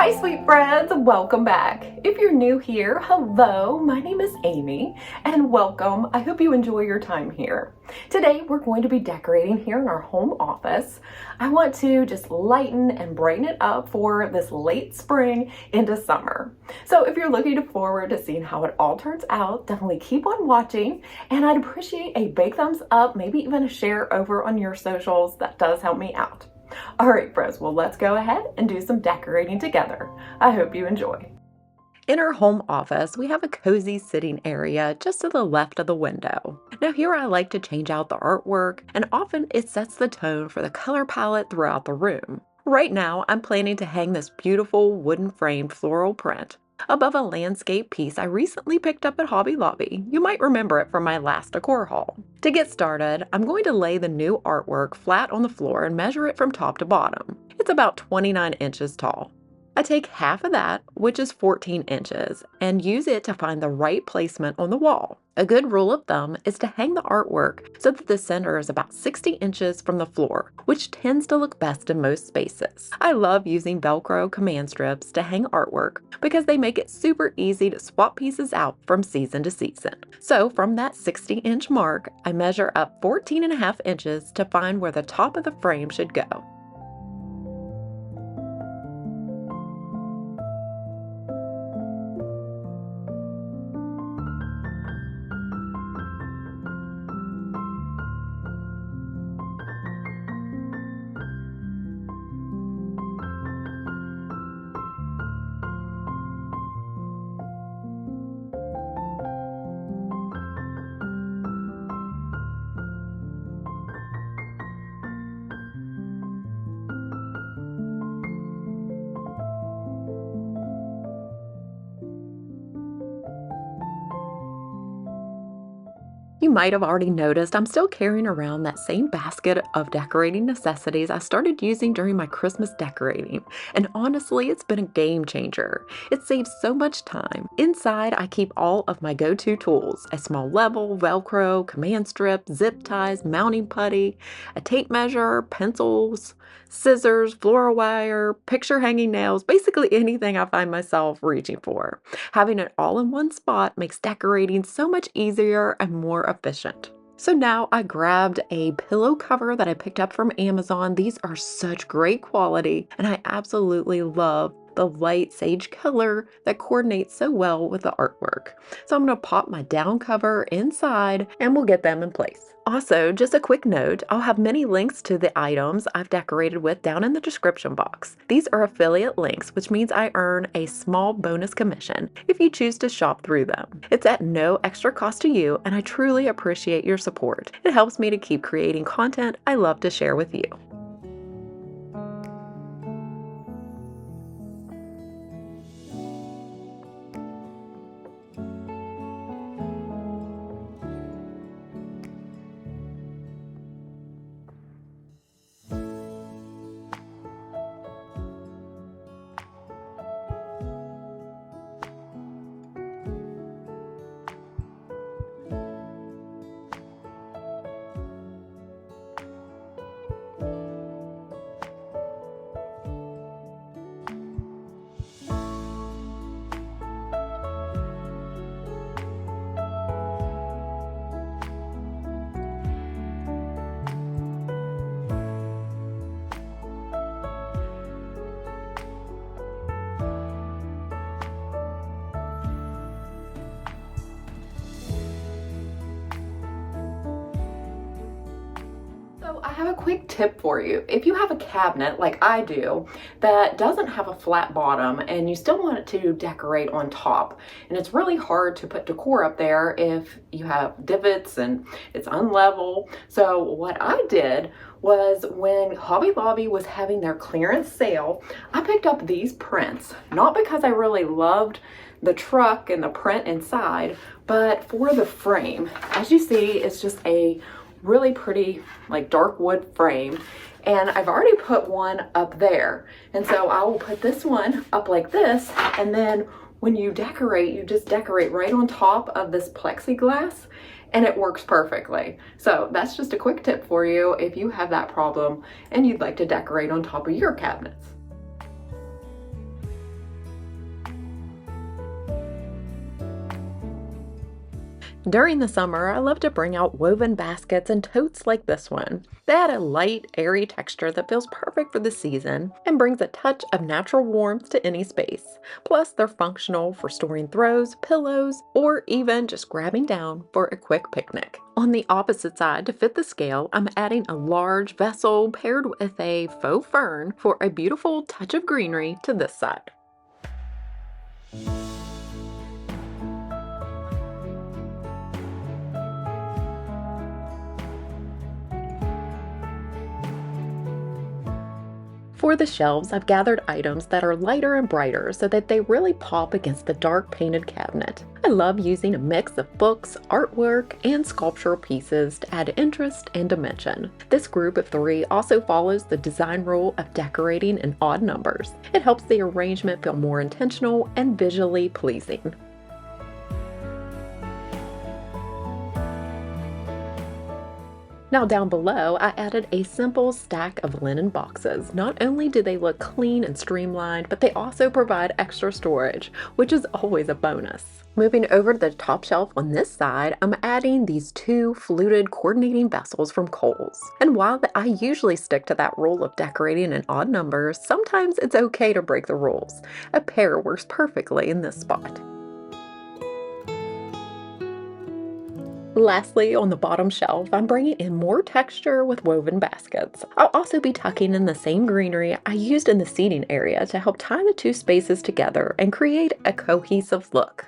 Hi sweet friends, welcome back. If you're new here, hello, my name is Amy and welcome. I hope you enjoy your time here. Today we're going to be decorating here in our home office. I want to just lighten and brighten it up for this late spring into summer. So if you're looking forward to seeing how it all turns out, definitely keep on watching, and I'd appreciate a big thumbs up, maybe even a share over on your socials. That does help me out. All right, friends, well, let's go ahead and do some decorating together. I hope you enjoy. In our home office, we have a cozy sitting area just to the left of the window. Now here I like to change out the artwork, and often it sets the tone for the color palette throughout the room. Right now, I'm planning to hang this beautiful wooden framed floral print above a landscape piece I recently picked up at Hobby Lobby. You might remember it from my last decor haul. To get started, I'm going to lay the new artwork flat on the floor and measure it from top to bottom. It's about 29 inches tall. I take half of that, which is 14 inches, and use it to find the right placement on the wall. A good rule of thumb is to hang the artwork so that the center is about 60 inches from the floor, which tends to look best in most spaces. I love using Velcro command strips to hang artwork because they make it super easy to swap pieces out from season to season. So from that 60-inch mark, I measure up 14.5 inches to find where the top of the frame should go. You might have already noticed I'm still carrying around that same basket of decorating necessities I started using during my Christmas decorating, and honestly, it's been a game changer. It saves so much time. Inside, I keep all of my go-to tools: a small level, Velcro, command strip, zip ties, mounting putty, a tape measure, pencils, scissors, floral wire, picture hanging nails, basically anything I find myself reaching for. Having it all in one spot makes decorating so much easier and more efficient. So now I grabbed a pillow cover that I picked up from Amazon. These are such great quality, and I absolutely love the light sage color that coordinates so well with the artwork. So I'm going to pop my down cover inside and we'll get them in place. Also, just a quick note, I'll have many links to the items I've decorated with down in the description box. These are affiliate links, which means I earn a small bonus commission if you choose to shop through them. It's at no extra cost to you, and I truly appreciate your support. It helps me to keep creating content I love to share with you. So I have a quick tip for you. If you have a cabinet like I do that doesn't have a flat bottom and you still want it to decorate on top, and it's really hard to put decor up there if you have divots and it's unlevel. So what I did was, when Hobby Lobby was having their clearance sale, I picked up these prints, not because I really loved the truck and the print inside, but for the frame. As you see, it's just a really pretty like dark wood frame, and I've already put one up there, and so I will put this one up like this, and then when you decorate, you just decorate right on top of this plexiglass, and it works perfectly. So that's just a quick tip for you if you have that problem and you'd like to decorate on top of your cabinets. During the summer, I love to bring out woven baskets and totes like this one. They add a light, airy texture that feels perfect for the season and brings a touch of natural warmth to any space. Plus, they're functional for storing throws, pillows, or even just grabbing down for a quick picnic. On the opposite side, to fit the scale, I'm adding a large vessel paired with a faux fern for a beautiful touch of greenery to this side. For the shelves, I've gathered items that are lighter and brighter so that they really pop against the dark painted cabinet. I love using a mix of books, artwork, and sculptural pieces to add interest and dimension. This group of 3 also follows the design rule of decorating in odd numbers. It helps the arrangement feel more intentional and visually pleasing. Now down below, I added a simple stack of linen boxes. Not only do they look clean and streamlined, but they also provide extra storage, which is always a bonus. Moving over to the top shelf on this side, I'm adding these 2 fluted coordinating vessels from Kohl's. And while I usually stick to that rule of decorating in odd numbers, sometimes it's okay to break the rules. A pair works perfectly in this spot. Lastly, on the bottom shelf, I'm bringing in more texture with woven baskets. I'll also be tucking in the same greenery I used in the seating area to help tie the 2 spaces together and create a cohesive look.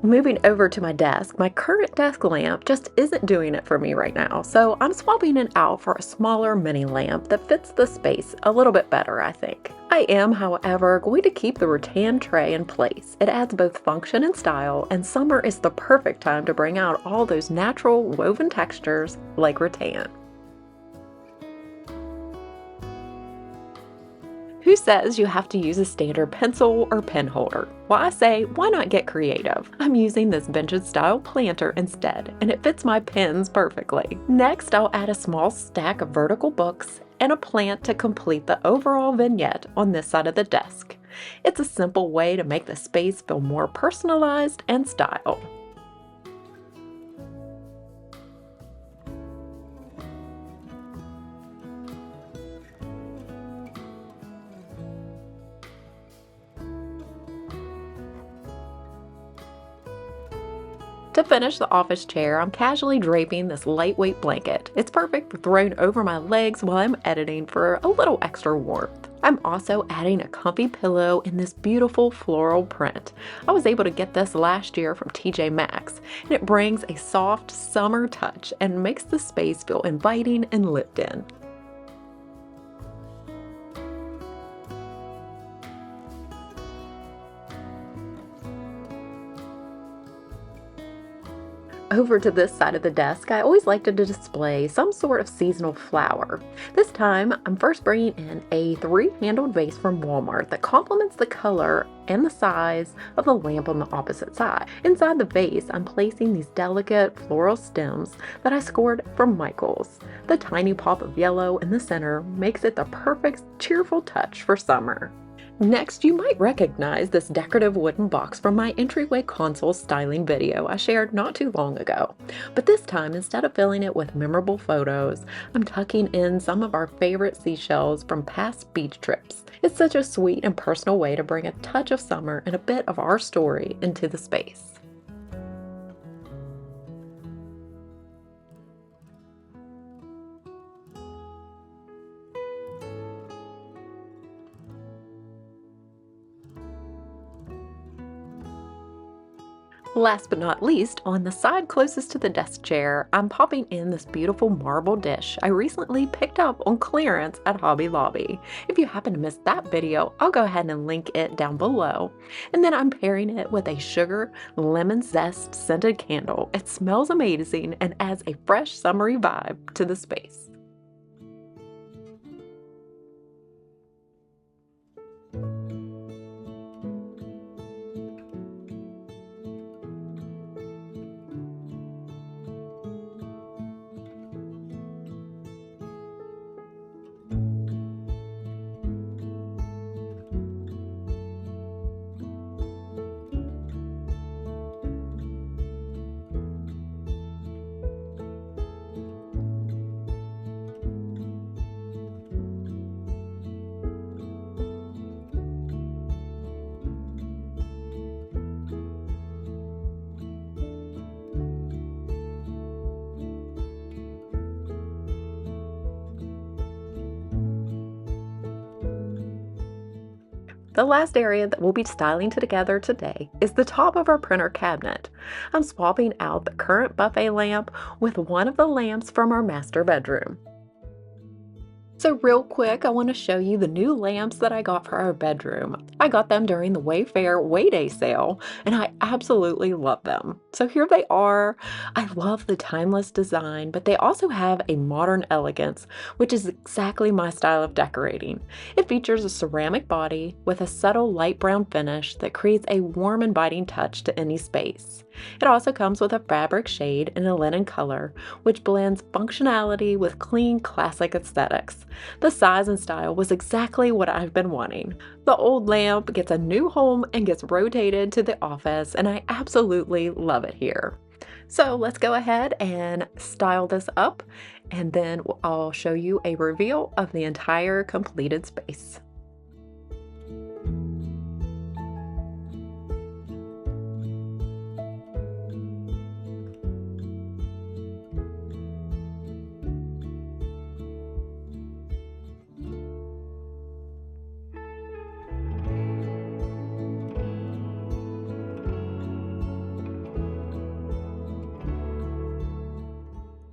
Moving over to my desk, my current desk lamp just isn't doing it for me right now, so I'm swapping it out for a smaller mini lamp that fits the space a little bit better, I think. I am, however, going to keep the rattan tray in place. It adds both function and style, and summer is the perfect time to bring out all those natural woven textures like rattan. Who says you have to use a standard pencil or pen holder? Well, I say, why not get creative? I'm using this vintage style planter instead, and it fits my pens perfectly. Next, I'll add a small stack of vertical books and a plant to complete the overall vignette on this side of the desk. It's a simple way to make the space feel more personalized and styled. To finish the office chair, I'm casually draping this lightweight blanket. It's perfect for throwing over my legs while I'm editing for a little extra warmth. I'm also adding a comfy pillow in this beautiful floral print. I was able to get this last year from TJ Maxx, and it brings a soft summer touch and makes the space feel inviting and lived in. Over to this side of the desk, I always like to display some sort of seasonal flower. This time, I'm first bringing in a 3-handled vase from Walmart that complements the color and the size of the lamp on the opposite side. Inside the vase, I'm placing these delicate floral stems that I scored from Michael's. The tiny pop of yellow in the center makes it the perfect cheerful touch for summer. Next, you might recognize this decorative wooden box from my entryway console styling video I shared not too long ago. But this time, instead of filling it with memorable photos, I'm tucking in some of our favorite seashells from past beach trips. It's such a sweet and personal way to bring a touch of summer and a bit of our story into the space. Last but not least, on the side closest to the desk chair, I'm popping in this beautiful marble dish I recently picked up on clearance at Hobby Lobby. If you happen to miss that video, I'll go ahead and link it down below. And then I'm pairing it with a sugar lemon zest scented candle. It smells amazing and adds a fresh summery vibe to the space. The last area that we'll be styling together today is the top of our printer cabinet. I'm swapping out the current buffet lamp with one of the lamps from our master bedroom. So real quick, I want to show you the new lamps that I got for our bedroom. I got them during the Wayfair Wayday sale, and I absolutely love them. So here they are. I love the timeless design, but they also have a modern elegance, which is exactly my style of decorating. It features a ceramic body with a subtle light brown finish that creates a warm, inviting touch to any space. It also comes with a fabric shade and a linen color, which blends functionality with clean, classic aesthetics. The size and style was exactly what I've been wanting. The old lamp gets a new home and gets rotated to the office, and I absolutely love it here. So let's go ahead and style this up, and then I'll show you a reveal of the entire completed space.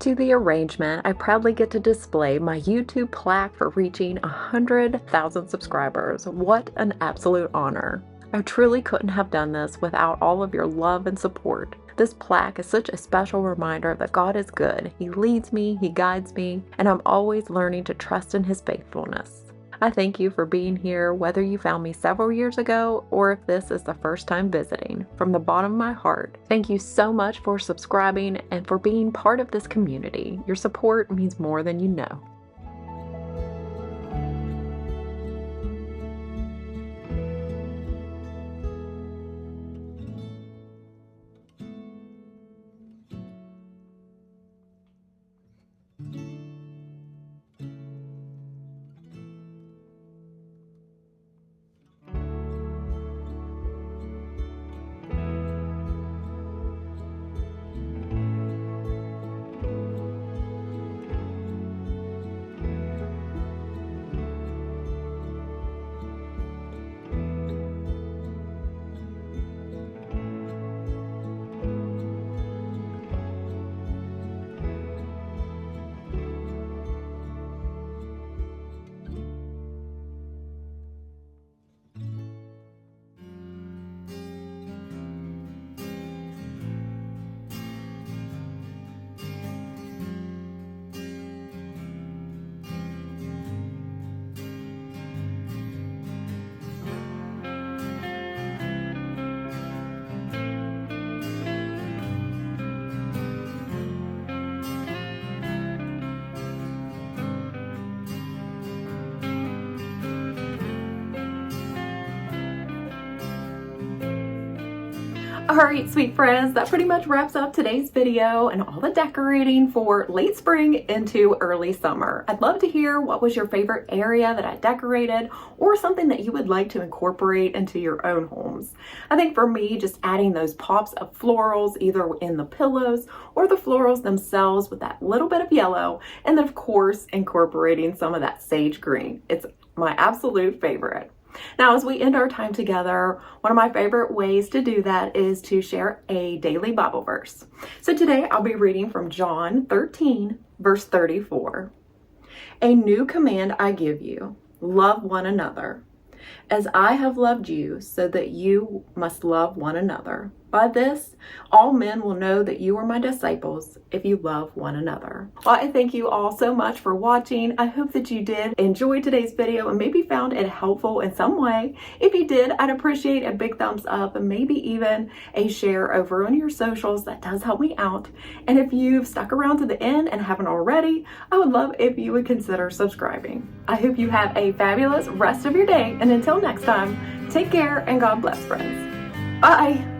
To the arrangement, I proudly get to display my YouTube plaque for reaching 100,000 subscribers. What an absolute honor. I truly couldn't have done this without all of your love and support. This plaque is such a special reminder that God is good. He leads me, He guides me, and I'm always learning to trust in His faithfulness. I thank you for being here, whether you found me several years ago or if this is the first time visiting. From the bottom of my heart, thank you so much for subscribing and for being part of this community. Your support means more than you know. Alright, sweet friends, that pretty much wraps up today's video and all the decorating for late spring into early summer. I'd love to hear what was your favorite area that I decorated or something that you would like to incorporate into your own homes. I think for me, just adding those pops of florals either in the pillows or the florals themselves with that little bit of yellow, and then of course incorporating some of that sage green. It's my absolute favorite. Now, as we end our time together, one of my favorite ways to do that is to share a daily Bible verse. So today I'll be reading from John 13, verse 34. A new command I give you, love one another. As I have loved you, so that you must love one another. By this, all men will know that you are my disciples if you love one another. Well, I thank you all so much for watching. I hope that you did enjoy today's video and maybe found it helpful in some way. If you did, I'd appreciate a big thumbs up and maybe even a share over on your socials. That does help me out. And if you've stuck around to the end and haven't already, I would love if you would consider subscribing. I hope you have a fabulous rest of your day. And until next time, take care and God bless, friends. Bye.